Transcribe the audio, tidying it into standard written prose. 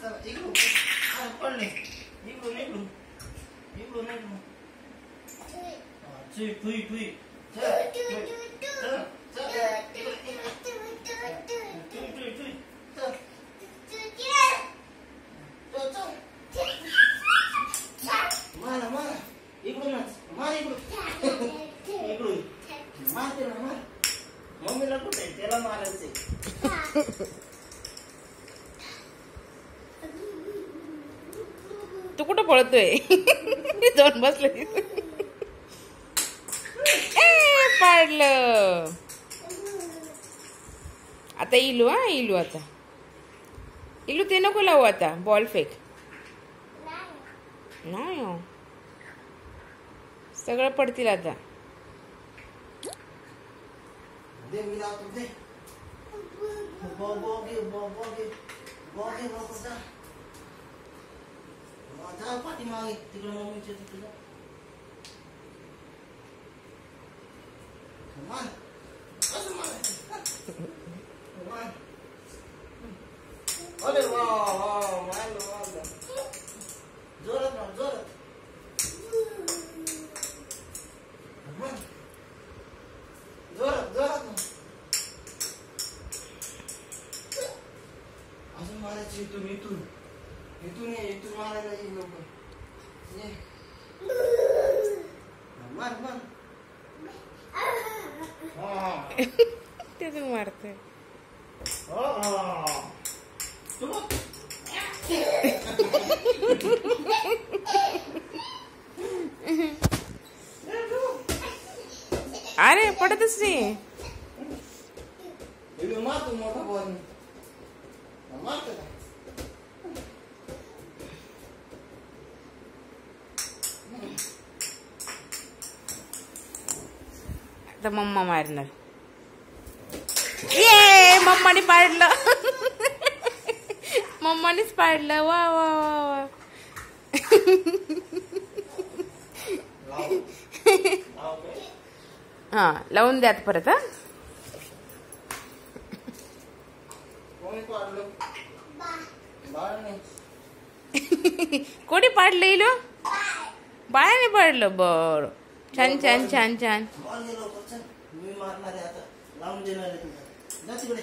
चला इकडून पडले इकडून इकडून इकडून इकडून चुई ठुई ठुई मारा मारा इकडूनच मार इकडून इकडून मार त्याला मार मम्मीला कुठे त्याला मारायचंय तू कुठं पळतोय जाऊन बसले पाडलं आता इलू इलू आता इलू ते नको लावू आता बॉल फेक नाही हो सगळं पडतील आता दे मी लावतो दे जा पाठीमागे तिकडे मम्मीच्या तिकडे मान असं मान मान अरे वा वा मारलं मारलं जोरात मार जोरात मान जोरात जोरात मार अजून मारायचं इथून इथून इथून ये इथून मारायला ये लोक ये मार मार ते तू मारतोय अरे पडतच नाही मार तू मोठा बॉल मार आता मम्मा मारणार ये मम्माने पाडलं मम्मानेच पाडलं वा वा वा वा हा लावून द्यात परत हा कोणी पाडलं इलो बाळाने पाडलं बर छान छान छान छान मी मारणार आहे आता लावून देणार आहे तुला जा तिकडे